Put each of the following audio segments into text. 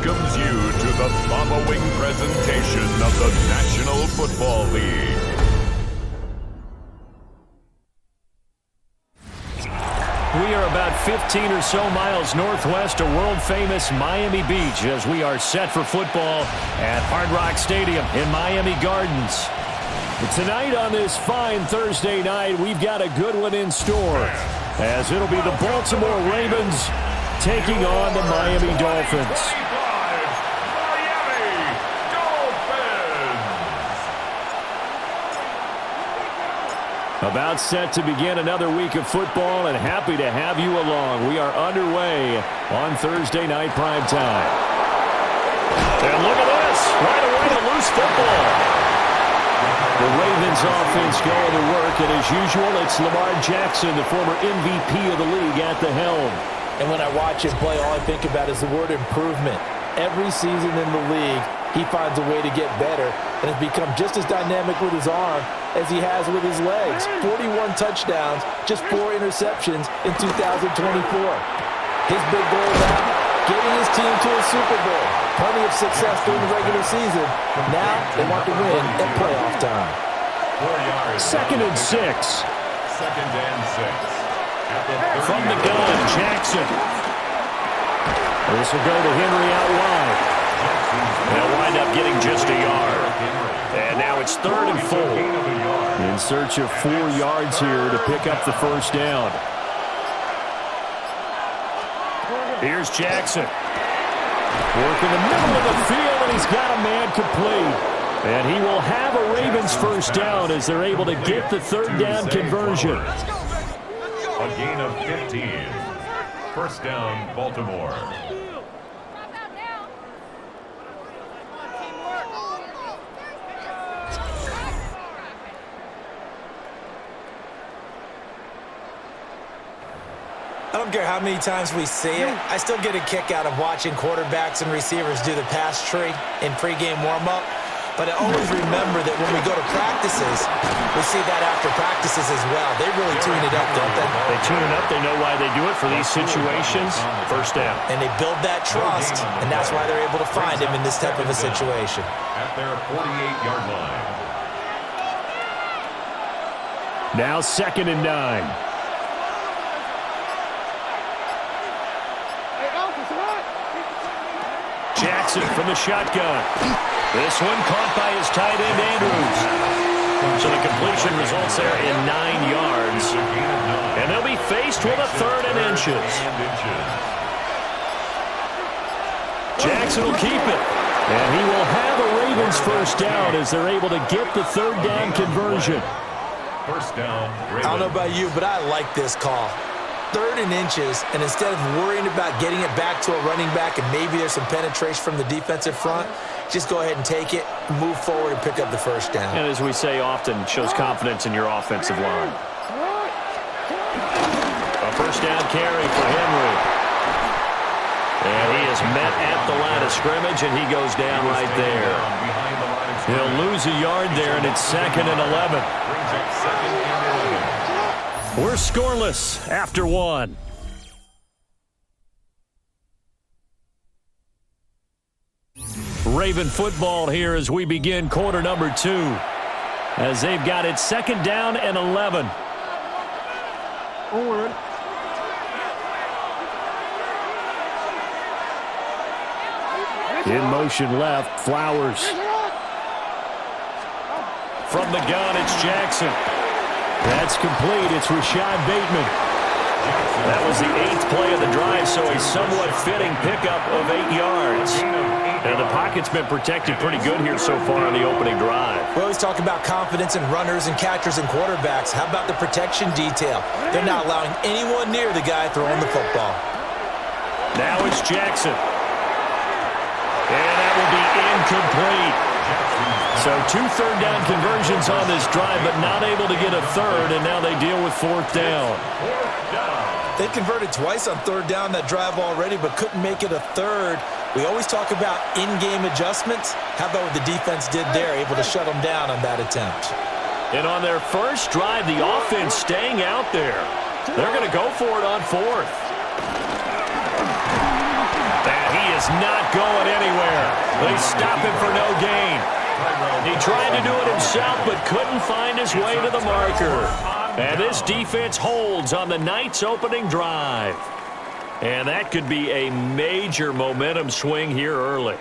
welcomes you to the following presentation of the National Football League. We are about 15 or so miles northwest of world-famous Miami Beach as we are set for football at Hard Rock Stadium in Miami Gardens. Tonight on this fine Thursday night, we've got a good one in store as it'll be the Baltimore Ravens taking on the Miami Dolphins. About set to begin another week of football, and happy to have you along. We are underway on Thursday night primetime. And look at this, right away to loose football. The Ravens offense going to work, and as usual, it's Lamar Jackson, the former MVP of the league, at the helm. And when I watch him play, all I think about is the word improvement. Every season in the league, he finds a way to get better and has become just as dynamic with his arm as he has with his legs. 41 touchdowns, just 4 interceptions in 2024. His big goal now, getting his team to a Super Bowl. Plenty of success during the regular season. Now they want to win at playoff time. 2nd and 6. 2nd and 6. From the gun, Jackson. This will go to Henry out wide. They'll wind up getting just a yard. And now it's 3rd and 4. In search of 4 yards here to pick up the first down. Here's Jackson. Working the middle of the field, and he's got a man complete. And he will have a Ravens first down as they're able to get the 3rd down conversion. A gain of 15. First down, Baltimore. I don't care how many times we see it, I still get a kick out of watching quarterbacks and receivers do the pass tree in pregame warm-up. But I always remember that when we go to practices, we see that after practices as well. They really tune it up, don't they? They tune it up. They know why they do it for these situations. First down. And they build that trust, and that's why they're able to find him in this type of a situation. At their 48-yard line. Now 2nd and 9. Jackson from the shotgun. This one caught by his tight end, Andrews. So the completion results there in 9 yards. And they'll be faced with a 3rd and inches. Jackson will keep it. And he will have a Ravens first down as they're able to get the 3rd down conversion. First down, Ravens. I don't know about you, but I like this call. 3rd and inches, and instead of worrying about getting it back to a running back and maybe there's some penetration from the defensive front, just go ahead and take it, move forward, and pick up the first down. And as we say often, shows confidence in your offensive line. A first down carry for Henry. And he is met at the line of scrimmage, and he goes down right there. He'll lose a yard there, and it's 2nd and 11. We're scoreless after 1. Raven football here as we begin quarter number 2. As they've got it 2nd down and 11. In motion left, Flowers. From the gun, it's Jackson. That's complete. It's Rashad Bateman. That was the 8th play of the drive, so a somewhat fitting pickup of 8 yards. And the pocket's been protected pretty good here so far on the opening drive. We always talk about confidence in runners and catchers and quarterbacks. How about the protection detail? They're not allowing anyone near the guy throwing the football. Now it's Jackson. And that will be incomplete. So 2 3rd down conversions on this drive, but not able to get a 3rd, and now they deal with 4th down. They converted twice on 3rd down that drive already, but couldn't make it a 3rd. We always talk about in-game adjustments. How about what the defense did there, able to shut them down on that attempt? And on their first drive, the offense staying out there. They're going to go for it on 4th. And he is not going anywhere. They stop him for no gain. He tried to do it himself, but couldn't find his way to the marker. And this defense holds on the night's opening drive. And that could be a major momentum swing here early.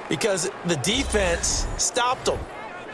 Because the defense stopped them.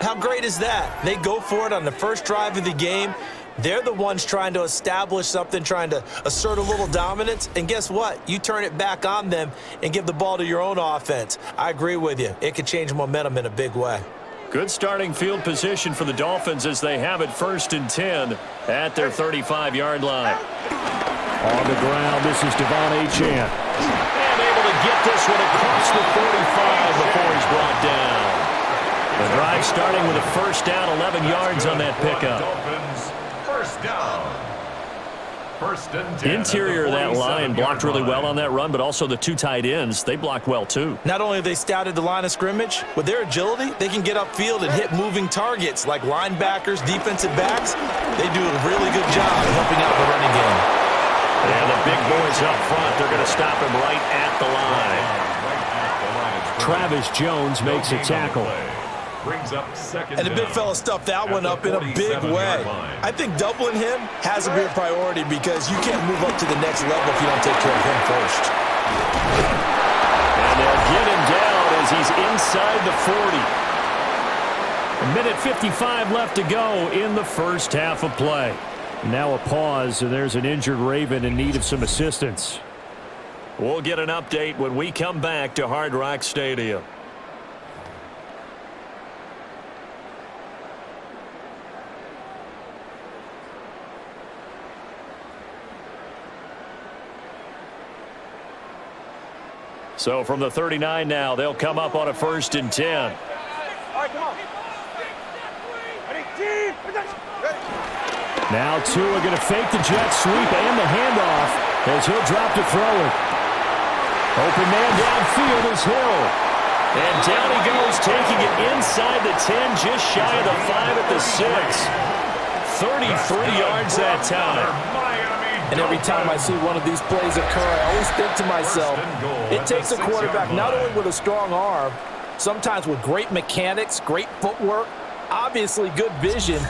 How great is that? They go for it on the first drive of the game. They're the ones trying to establish something, trying to assert a little dominance. And guess what? You turn it back on them and give the ball to your own offense. I agree with you. It could change momentum in a big way. Good starting field position for the Dolphins as they have it 1st and 10 at their 35-yard line. On the ground, this is chant. And able to get this one across the 45 before he's brought down. The drive starting with a first down, 11 yards on that pickup. Dolphins, first down. First and 10. Interior of that line blocked really well on that run, but also the 2 tight ends, they blocked well too. Not only have they scouted the line of scrimmage, with their agility, they can get upfield and hit moving targets like linebackers, defensive backs. They do a really good job of helping out the running game. And the big boys up front, they're going to stop him right at the line. Travis Jones makes a tackle. Brings up second And the big fella stuffed that one up in a big way. I think doubling him has to be a priority because you can't move up to the next level if you don't take care of him first. And they'll get him down as he's inside the 40. A minute 55 left to go in the first half of play. Now a pause, and there's an injured Raven in need of some assistance. We'll get an update when we come back to Hard Rock Stadium. So from the 39 now, they'll come up on a 1st and 10. All right, come on. Ready, team. Now Tua going to fake the jet sweep and the handoff as he'll drop to throw it. Open man downfield is Hill. And down he goes, taking it inside the 10, just shy of the 5 at the 6. 33 yards that time. And every time I see one of these plays occur, I always think to myself, it takes a quarterback not only with a strong arm, sometimes with great mechanics, great footwork, obviously good vision,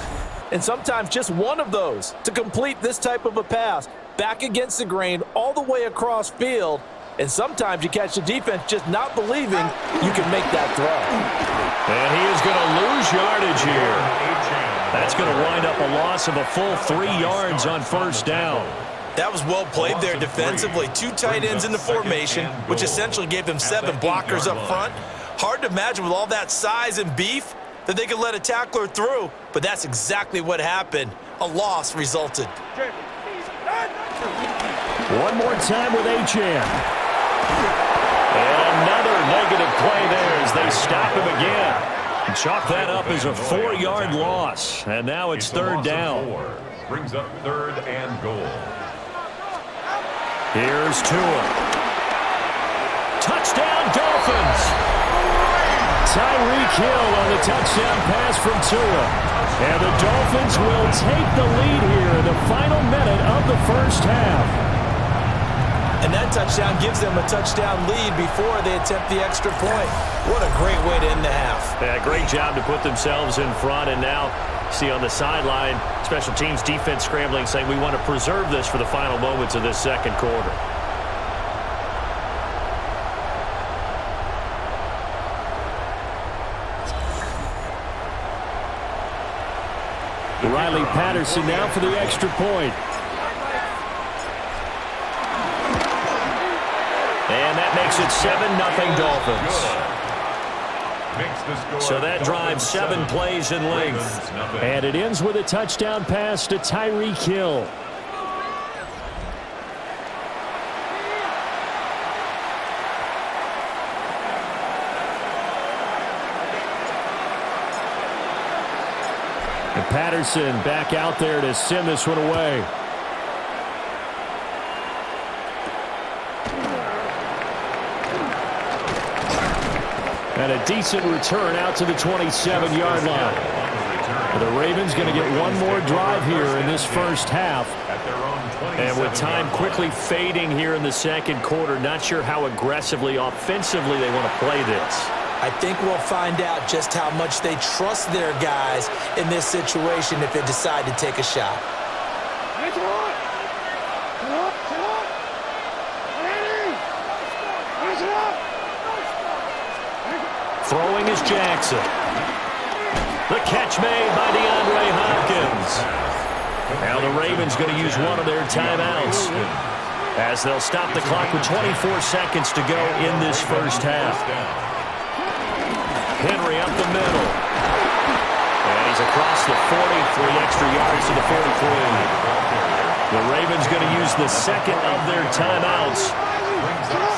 and sometimes just one of those to complete this type of a pass back against the grain all the way across field. And sometimes you catch the defense just not believing you can make that throw. And he is going to lose yardage here. That's going to wind up a loss of a full 3 yards on first down. That was well played there defensively. 2 tight ends in the formation, which essentially gave them 7 blockers up front. Hard to imagine with all that size and beef that they could let a tackler through, but that's exactly what happened. A loss resulted. One more time with chant. And another negative play there as they stop him again. Chalk that up as a 4-yard loss, and now it's 3rd down. Brings up 3rd and goal. Here's Tua. Touchdown, Dolphins! Tyreek Hill on the touchdown pass from Tua. And the Dolphins will take the lead here in the final minute of the first half. And that touchdown gives them a touchdown lead before they attempt the extra point. What a great way to end the half. Yeah, great job to put themselves in front, and now see on the sideline, special teams defense scrambling, saying we want to preserve this for the final moments of this second quarter. Riley Patterson now for the extra point. And that makes it 7-0 Dolphins. So that drives 7 plays in length. And it ends with a touchdown pass to Tyreek Hill. And Patterson back out there to send this one away. And a decent return out to the 27-yard line. The Ravens going to get one more drive here in this first half. And with time quickly fading here in the second quarter, not sure how aggressively, offensively they want to play this. I think we'll find out just how much they trust their guys in this situation if they decide to take a shot. Throwing is Jackson. The catch made by DeAndre Hopkins. Now the Ravens going to use one of their timeouts as they'll stop the clock with 24 seconds to go in this first half. Henry up the middle. And he's across the 40, 3 extra yards to the 43. The Ravens going to use the second of their timeouts.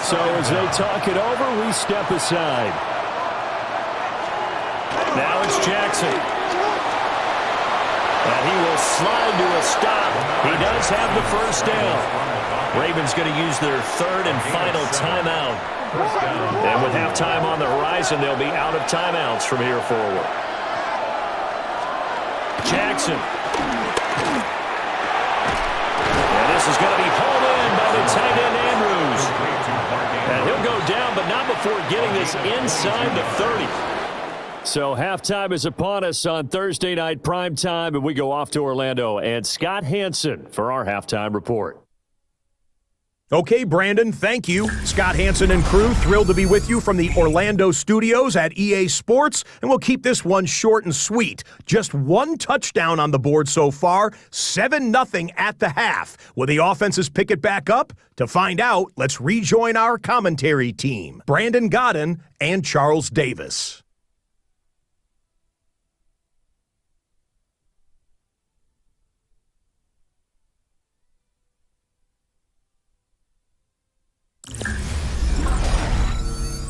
So as they talk it over, we step aside. Now it's Jackson. And he will slide to a stop. He does have the first down. Ravens going to use their third and final timeout. And with halftime on the horizon, they'll be out of timeouts from here forward. Jackson. And this is going to be hauled in by the tight end Andrews. And he'll go down, but not before getting this inside the 30. So halftime is upon us on Thursday night primetime, and we go off to Orlando. And Scott Hanson for our halftime report. Okay, Brandon, thank you. Scott Hanson and crew, thrilled to be with you from the Orlando studios at EA Sports, and we'll keep this one short and sweet. Just one touchdown on the board so far, 7-0 at the half. Will the offenses pick it back up? To find out, let's rejoin our commentary team, Brandon Godden and Charles Davis.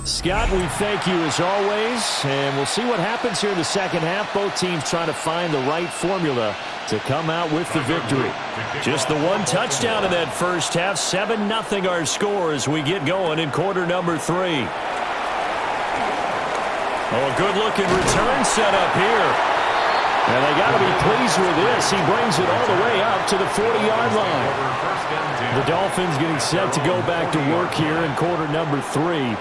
Scott, we thank you as always, and we'll see what happens here in the second half. Both teams trying to find the right formula to come out with the victory. Just the one touchdown in that first half, 7-0 our score as we get going in quarter number 3. Oh, a good-looking return set up here. And they got to be pleased with this. He brings it all the way up to the 40-yard line. The Dolphins getting set to go back to work here in quarter number 3.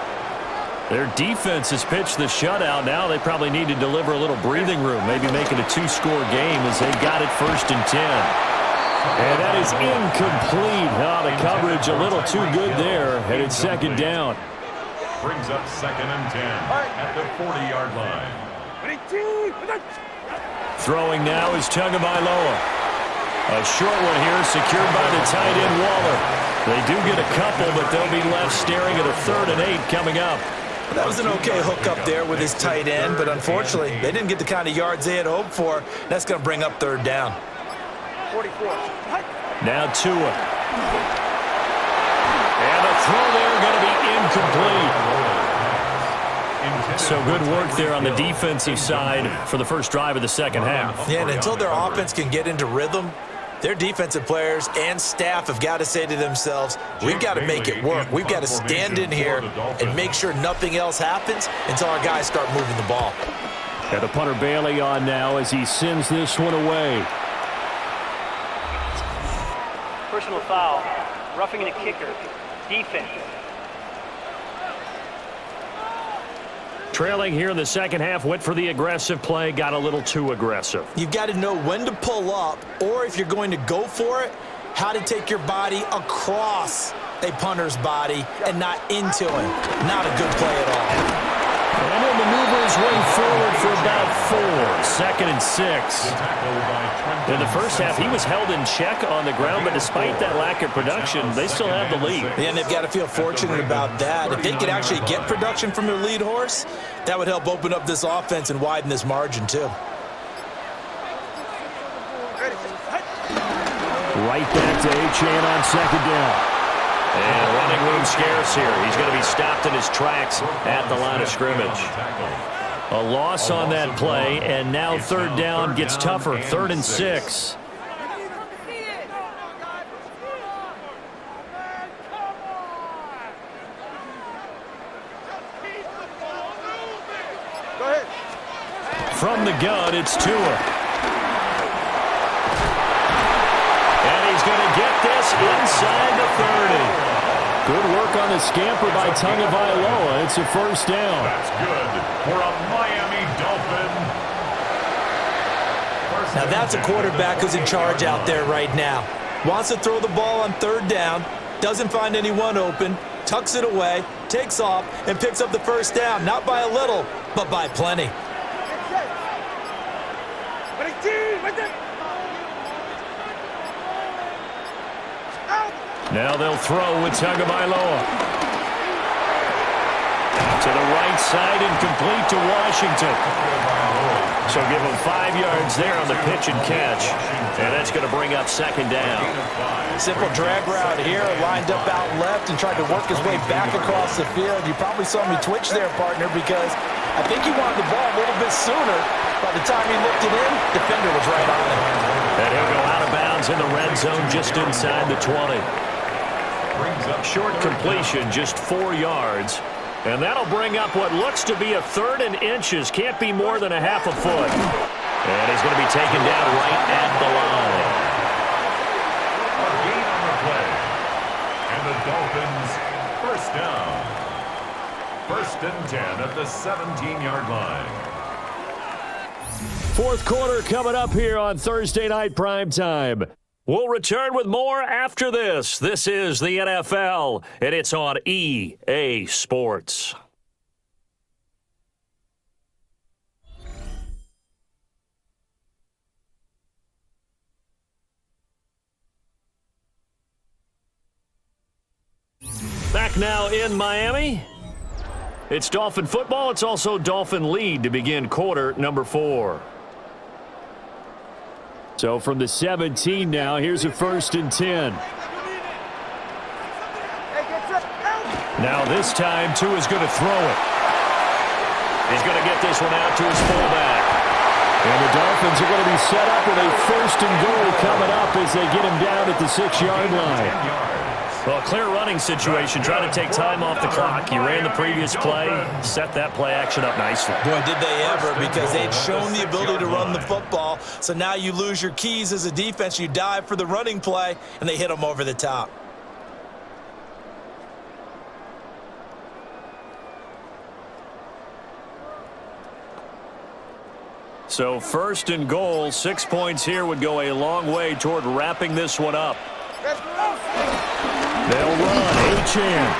Their defense has pitched the shutout. Now they probably need to deliver a little breathing room, maybe make it a 2-score game as they got it 1st and 10. And that is incomplete. Oh, the coverage a little too good there, and it's 2nd down. Brings up 2nd and 10 at the 40-yard line. Throwing now is Tagovailoa. A short one here secured by the tight end Waller. They do get a couple, but they'll be left staring at a 3rd and 8 coming up. That was an okay hook up there with his tight end, but unfortunately, they didn't get the kind of yards they had hoped for. That's going to bring up 3rd down. 44. Now Tua. And the throw there going to be incomplete. So good work there on the defensive side for the first drive of the second half. Yeah, and until their offense can get into rhythm, their defensive players and staff have got to say to themselves, we've got to make it work. We've got to stand in here and make sure nothing else happens until our guys start moving the ball. Got the punter Bailey on now as he sends this one away. Personal foul. Roughing the kicker. Defense. Trailing here in the second half, went for the aggressive play, got a little too aggressive. You've got to know when to pull up, or if you're going to go for it, how to take your body across a punter's body and not into him. Not a good play at all. And he'll maneuver his way forward for about 4. 2nd and 6. In the first half, he was held in check on the ground, but despite that lack of production, they still have the lead. Yeah, and they've got to feel fortunate about that. If they could actually get production from their lead horse, that would help open up this offense and widen this margin too. Right back to chant on 2nd down. And running room scarce here. He's going to be stopped in his tracks at the line of scrimmage. A loss on that play, and now 3rd down gets tougher. 3rd and 6. From the gun, it's Tua. inside the 30. Good work on the scamper by Tagovailoa. It's a first down. That's good for a Miami Dolphin. Now that's a quarterback who's in charge out there right now. Wants to throw the ball on third down, doesn't find anyone open, tucks it away, takes off, and picks up the first down. Not by a little, but by plenty. Now they'll throw with Tagovailoa. To the right side and complete to Washington. So give him 5 yards there on the pitch and catch. And that's going to bring up second down. Simple drag route here, lined up out left and tried to work his way back across the field. You probably saw me twitch there, partner, because I think he wanted the ball a little bit sooner. By the time he looked it in, defender was right on him. And he'll go out of bounds in the red zone just inside the 20. Short completion, just 4 yards. And that'll bring up what looks to be a 3rd and inches. Can't be more than a half a foot. And he's going to be taken down right at the line. A gain on the play. And the Dolphins, first down. 1st and 10 at the 17-yard line. Fourth quarter coming up here on Thursday Night Primetime. We'll return with more after this. This is the NFL, and it's on EA Sports. Back now in Miami. It's Dolphin football. It's also Dolphin lead to begin quarter number 4. So from the 17 now, here's a 1st and 10. Now this time, Tua is going to throw it. He's going to get this one out to his fullback. And the Dolphins are going to be set up with a 1st and goal coming up as they get him down at the 6-yard line. Well, clear running situation, trying to take time off the clock. You ran the previous play, set that play action up nicely. Boy, did they ever, because they'd shown the ability to run the football. So now you lose your keys as a defense. You dive for the running play, and they hit them over the top. So 1st and goal, 6 points here would go a long way toward wrapping this one up. They'll run. Chant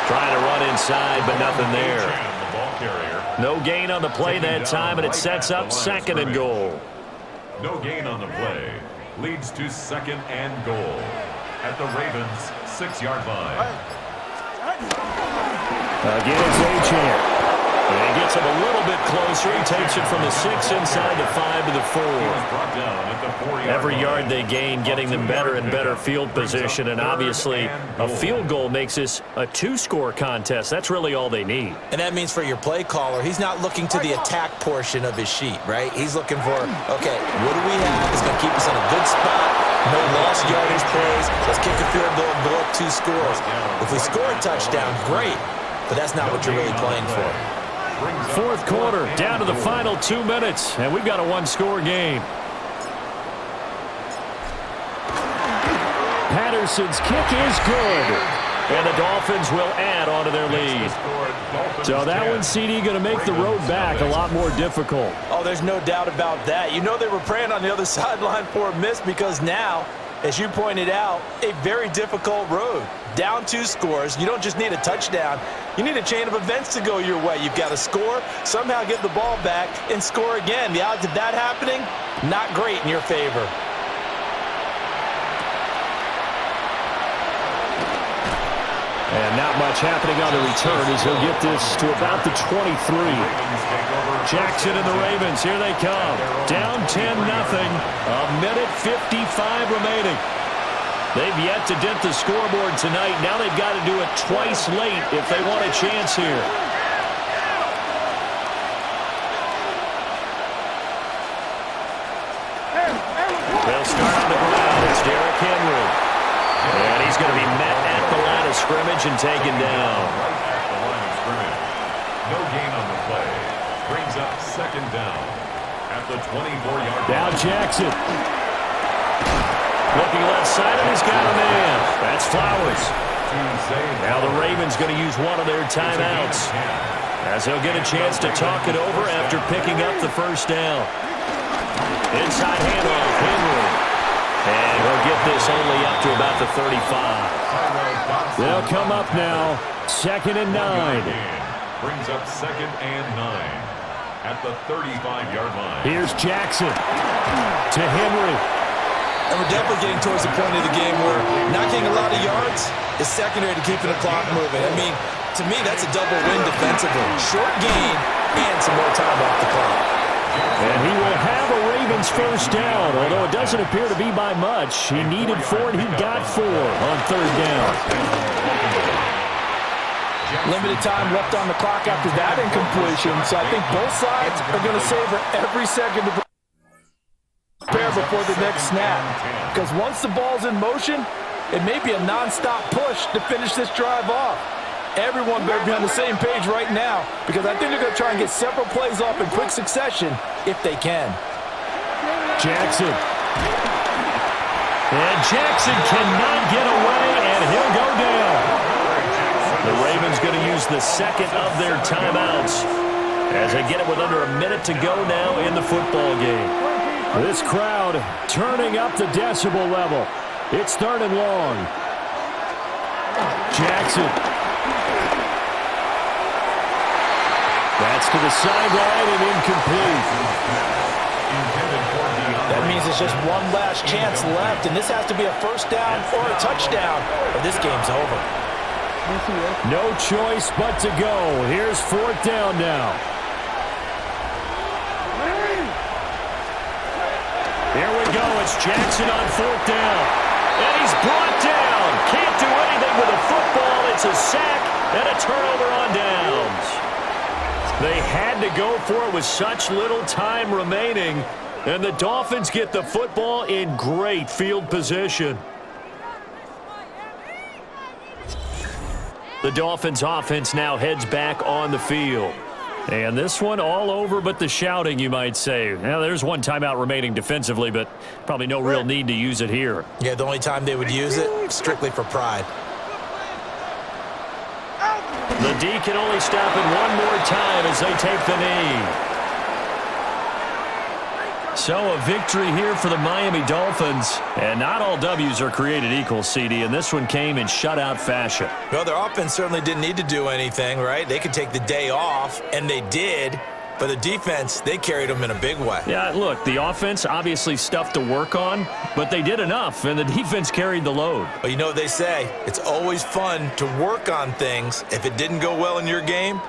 trying to run inside, but nothing there. No gain on the play that time, and it sets up 2nd and goal. No gain on the play. Leads to 2nd and goal at the Ravens' 6-yard line. Again, it's Chant. And he gets him a little bit closer. He takes it from the 6 inside the 5 to the 4. Every yard they gain, getting them better and better field position. And obviously, a field goal makes this a 2-score contest. That's really all they need. And that means for your play caller, he's not looking to the attack portion of his sheet, right? He's looking for, okay, what do we have that's going to keep us in a good spot? No lost yardage plays. Let's kick a field goal and blow up 2 scores. If we score a touchdown, great. But that's not what you're really playing for. Fourth quarter, down to the final 2 minutes, and we've got a 1-score game. Patterson's kick is good, and the Dolphins will add on to their lead. So that one, CD, going to make the road back a lot more difficult. Oh, there's no doubt about that. You know they were praying on the other sideline for a miss because now, as you pointed out, a very difficult road. Down 2 scores. You don't just need a touchdown. You need a chain of events to go your way. You've got to score, somehow get the ball back, and score again. The odds of that happening, not great in your favor. And not much happening on the return as he'll get this to about the 23. Jackson and the Ravens, here they come. Down 10-0. A minute 55 remaining. They've yet to dent the scoreboard tonight. Now they've got to do it twice late if they want a chance here. They'll start on the ground. It's Derrick Henry. And he's going to be met at the line of scrimmage and taken down. At the line of scrimmage. No gain on the play. Brings up 2nd down at the 24-yard line. Now Jackson. Looking left side, and he's got a man. That's Flowers. Now the Ravens going to use one of their timeouts, as they'll get a chance to talk it over after picking up the first down. Inside handoff, Henry. And he'll get this only up to about the 35. They'll come up now, 2nd and 9. Brings up 2nd and 9 at the 35-yard line. Here's Jackson to Henry. And we're definitely getting towards the point of the game where not getting a lot of yards is secondary to keeping the clock moving. I mean, to me, that's a double win defensively. Short gain and some more time off the clock. And he will have a Ravens first down, although it doesn't appear to be by much. He needed 4, and he got 4 on 3rd down. Limited time left on the clock after that incompletion, so I think both sides are going to savor every second to prepare before the next snap. Because once the ball's in motion, it may be a non-stop push to finish this drive off. Everyone better be on the same page right now, because I think they're going to try and get several plays off in quick succession if they can. Jackson. And Jackson cannot get away, and he'll go down. The Ravens going to use the 2nd of their timeouts as they get it with under a minute to go now in the football game. This crowd turning up the decibel level. It's 3rd and long. Jackson. That's to the sideline and incomplete. That means it's just one last chance left, and this has to be a first down or a touchdown, or this game's over. No choice but to go. Here's 4th down now. Here we go. It's Jackson on 4th down. And he's brought down. Can't do anything with a football. It's a sack and a turnover on downs. They had to go for it with such little time remaining. And the Dolphins get the football in great field position. The Dolphins offense now heads back on the field. And this one all over but the shouting, you might say. Now, there's one timeout remaining defensively, but probably no real need to use it here. Yeah, the only time they would use it, strictly for pride. The D can only stop it one more time as they take the knee. So a victory here for the Miami Dolphins. And not all W's are created equal, CD, and this one came in shutout fashion. Well, their offense certainly didn't need to do anything, right? They could take the day off, and they did. But the defense, they carried them in a big way. Yeah, look, the offense obviously stuff to work on, but they did enough, and the defense carried the load. Well, you know what they say. It's always fun to work on things if it didn't go well in your game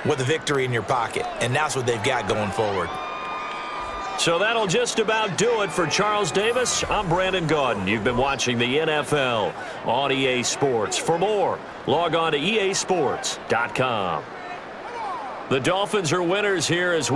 with a victory in your pocket. And that's what they've got going forward. So that'll just about do it for Charles Davis. I'm Brandon Gaudin. You've been watching the NFL on EA Sports. For more, log on to easports.com. The Dolphins are winners here as we